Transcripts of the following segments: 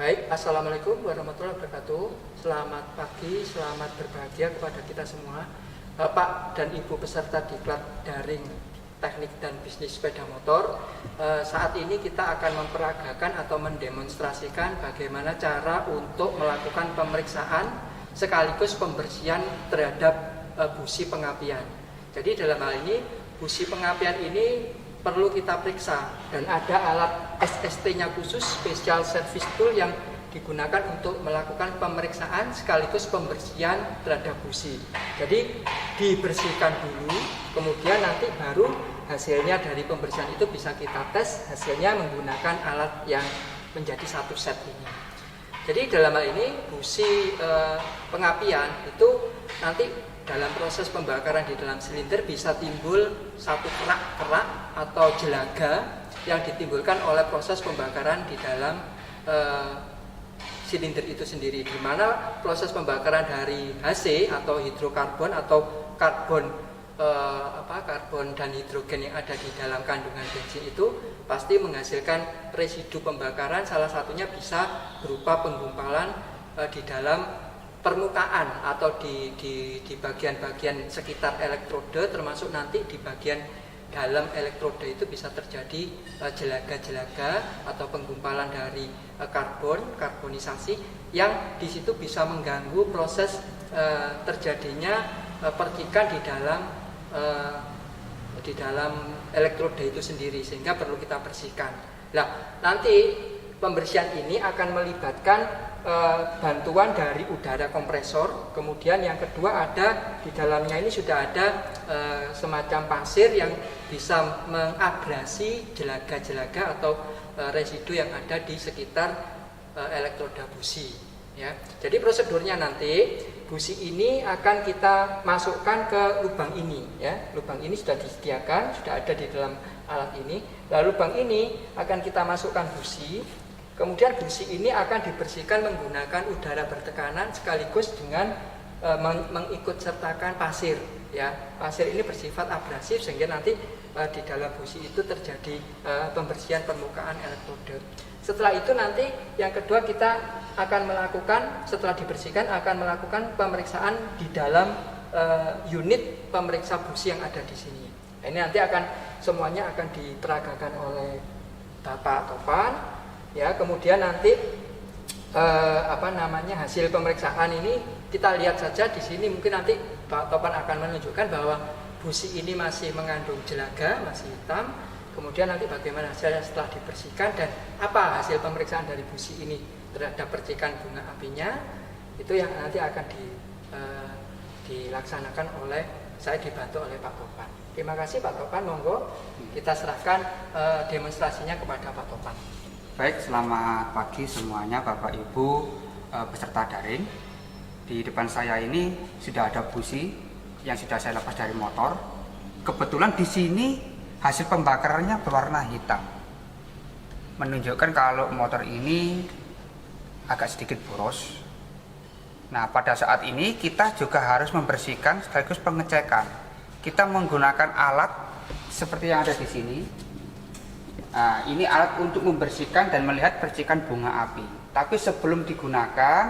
Baik, Assalamualaikum warahmatullahi wabarakatuh. Selamat pagi, selamat berbahagia kepada kita semua. Bapak dan Ibu peserta diklat daring teknik dan bisnis sepeda motor. Saat ini kita akan memperagakan atau mendemonstrasikan bagaimana cara untuk melakukan pemeriksaan sekaligus pembersihan terhadap busi pengapian. Jadi dalam hal ini busi pengapian ini perlu kita periksa dan ada alat SST-nya khusus, special service tool, yang digunakan untuk melakukan pemeriksaan sekaligus pembersihan terhadap busi. Jadi dibersihkan dulu, kemudian nanti baru hasilnya dari pembersihan itu bisa kita tes hasilnya menggunakan alat yang menjadi satu set ini. Jadi dalam hal ini busi pengapian itu nanti dalam proses pembakaran di dalam silinder bisa timbul satu kerak-kerak atau jelaga yang ditimbulkan oleh proses pembakaran di dalam silinder itu sendiri, di mana proses pembakaran dari HC atau hidrokarbon atau karbon dan hidrogen yang ada di dalam kandungan bensin itu pasti menghasilkan residu pembakaran. Salah satunya bisa berupa penggumpalan di dalam permukaan atau di bagian-bagian sekitar elektrode, termasuk nanti di bagian dalam elektrode itu bisa terjadi jelaga-jelaga atau penggumpalan dari karbonisasi yang di situ bisa mengganggu proses terjadinya percikan di dalam elektrode itu sendiri, sehingga perlu kita bersihkan. Nah, nanti pembersihan ini akan melibatkan bantuan dari udara kompresor. Kemudian yang kedua, ada di dalamnya ini sudah ada semacam pasir yang bisa mengabrasi jelaga-jelaga atau residu yang ada di sekitar elektroda busi. Ya. Jadi prosedurnya nanti busi ini akan kita masukkan ke lubang ini. Ya. Lubang ini sudah disediakan, sudah ada di dalam alat ini. Lalu lubang ini akan kita masukkan busi. Kemudian busi ini akan dibersihkan menggunakan udara bertekanan sekaligus dengan mengikut sertakan pasir. Ya, pasir ini bersifat abrasif sehingga nanti di dalam busi itu terjadi pembersihan permukaan elektrode. Setelah itu nanti yang kedua kita akan melakukan, setelah dibersihkan akan melakukan pemeriksaan di dalam unit pemeriksa busi yang ada di sini. Ini nanti semuanya akan diperagakan oleh Bapak Topan. Ya, kemudian nanti hasil pemeriksaan ini kita lihat saja di sini. Mungkin nanti Pak Topan akan menunjukkan bahwa busi ini masih mengandung jelaga, masih hitam. Kemudian nanti bagaimana hasilnya setelah dibersihkan dan apa hasil pemeriksaan dari busi ini terhadap percikan bunga apinya, itu yang nanti akan dilaksanakan oleh saya, dibantu oleh Pak Topan. Terima kasih Pak Topan, monggo kita serahkan demonstrasinya kepada Pak Topan. Baik, selamat pagi semuanya Bapak Ibu peserta daring. Di depan saya ini sudah ada busi yang sudah saya lepas dari motor. Kebetulan di sini hasil pembakarannya berwarna hitam, menunjukkan kalau motor ini agak sedikit boros. Nah, pada saat ini kita juga harus membersihkan sekaligus pengecekan. Kita menggunakan alat seperti yang ada di sini. Nah, ini alat untuk membersihkan dan melihat percikan bunga api. Tapi sebelum digunakan,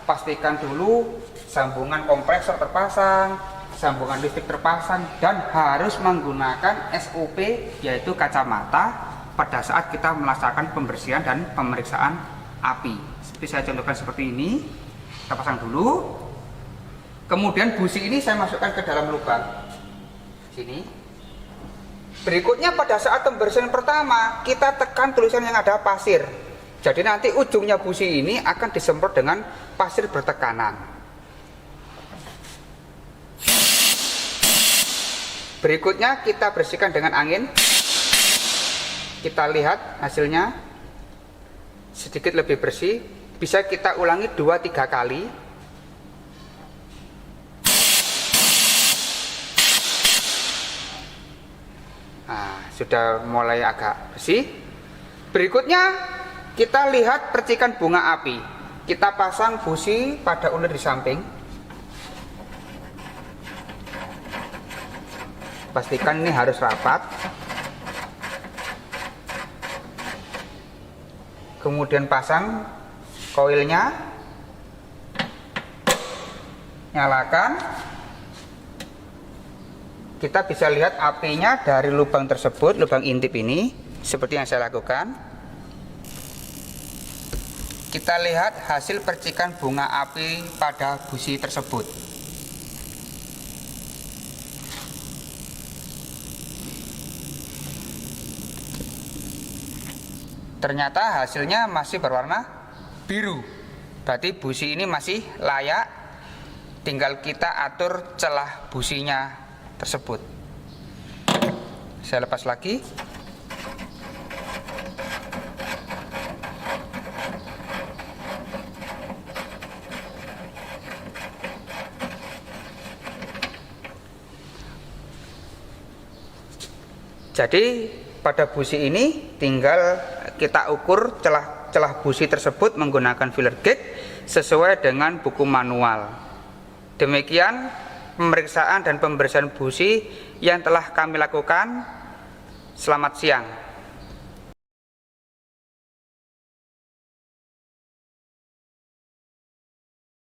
pastikan dulu sambungan kompresor terpasang, sambungan listrik terpasang, dan harus menggunakan SOP, yaitu kacamata, pada saat kita melaksanakan pembersihan dan pemeriksaan api. Seperti saya contohkan seperti ini, kita pasang dulu. Kemudian busi ini saya masukkan ke dalam lubang sini. Berikutnya pada saat pembersihan pertama kita tekan tulisan yang ada pasir. Jadi nanti ujungnya busi ini akan disemprot dengan pasir bertekanan. Berikutnya kita bersihkan dengan angin. Kita lihat hasilnya sedikit lebih bersih. Bisa kita ulangi 2-3 kali. Nah, sudah mulai agak bersih. Berikutnya kita lihat percikan bunga api. Kita pasang busi pada ulir di samping. Pastikan ini harus rapat. Kemudian pasang koilnya, nyalakan. Kita bisa lihat apinya dari lubang tersebut, lubang intip ini, seperti yang saya lakukan. Kita lihat hasil percikan bunga api pada busi tersebut. Ternyata hasilnya masih berwarna biru. Berarti busi ini masih layak, tinggal kita atur celah businya tersebut. Saya lepas lagi. Jadi pada busi ini tinggal kita ukur celah busi tersebut menggunakan filler gauge sesuai dengan buku manual. Demikian pemeriksaan dan pembersihan busi yang telah kami lakukan. Selamat siang.